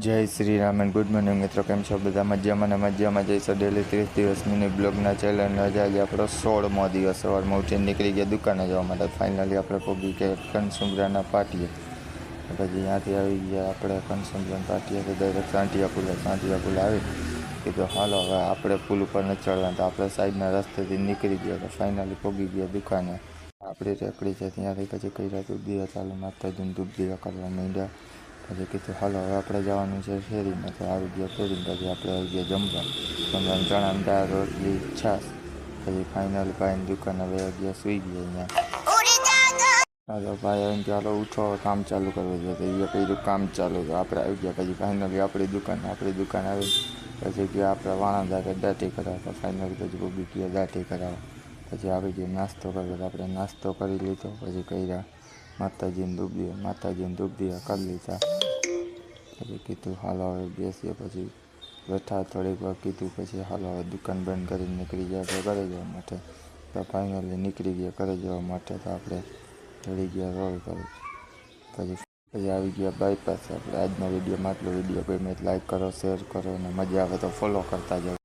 જય Shri Ram and good morning મિત્રો, કેમ છો બધા? મજામાં ને મજામાં જઈશું. ડેલી 30 દિવસ મિની બ્લોગના ચેલેન્જ આજે આપણો 16મો દિવસ. સવારમાં ઉઠીને નીકળી ગયા દુકાને જવા માટે. ફાઇનલી આપણે પહોંચી ગયા કનસુમરાના પાટીએ. પછી ત્યાંથી આવી ગયા આપણે કનસુમરાના પાટીએથી ડાયરેક્ટ સાંટિયા પુલ આવી કીધું હાલો હવે આપણે પુલ ઉપર નથી ચડવાનું, તો આપણે સાઈડના રસ્તેથી નીકળી ગયા. તો ફાઇનલી પહોંચી ગયા દુકાને. આપણી રેકડી છે ત્યાંથી પછી કર્યા દૂધ દીવા ચાલુ, માતાજીને દૂધ દીવા કરવા માંડ્યા. પછી કીધું હાલો હવે આપણે જવાનું છે ફેરીમાં. તો આવી ગયા ફેરીમાં. પછી આપણે આવી ગયા જમવાનું ચણાની દાળ, રોટલી, છાશ. પછી ફાઇનલ ભાઈની દુકાને વયા ગયા, સૂઈ ગયા અહીંયા. હાલો ભાઈ આવીને કે હાલો ઉઠો કામ ચાલુ કરવું જોઈએ. તો એ કર્યું કામ ચાલુ. તો આપણે આવી ગયા પછી ફાઇનલી આપણી દુકાન આવી. પછી ગયા આપણે વાણાદારે દાટી કરાવતા. ફાઇનલી પછી બબી ગયા દાટી કરાવવા. પછી આવી ગયો નાસ્તો કરવો. તો આપણે નાસ્તો કરી લીધો. પછી કર્યા માતાજીને ધૂપ દીવા કરી લીધા. પછી કીધું હાલો હવે બેસીએ. પછી બેઠા થોડીક વાર કીધું. પછી હાલો હવે દુકાન બંધ કરીને નીકળી ગયા આપણે ઘરે જવા માટે. તો ફાઇનલી નીકળી ગયા ઘરે જવા માટે. તો આપણે ચડી ગયા રોડ પર. પછી આવી ગયા બાયપાસ. આપણે આજના વિડીયોમાં આટલો. વિડીયો ગમે લાઈક કરો, શેર કરો અને મજા આવે તો ફોલો કરતા જાઓ.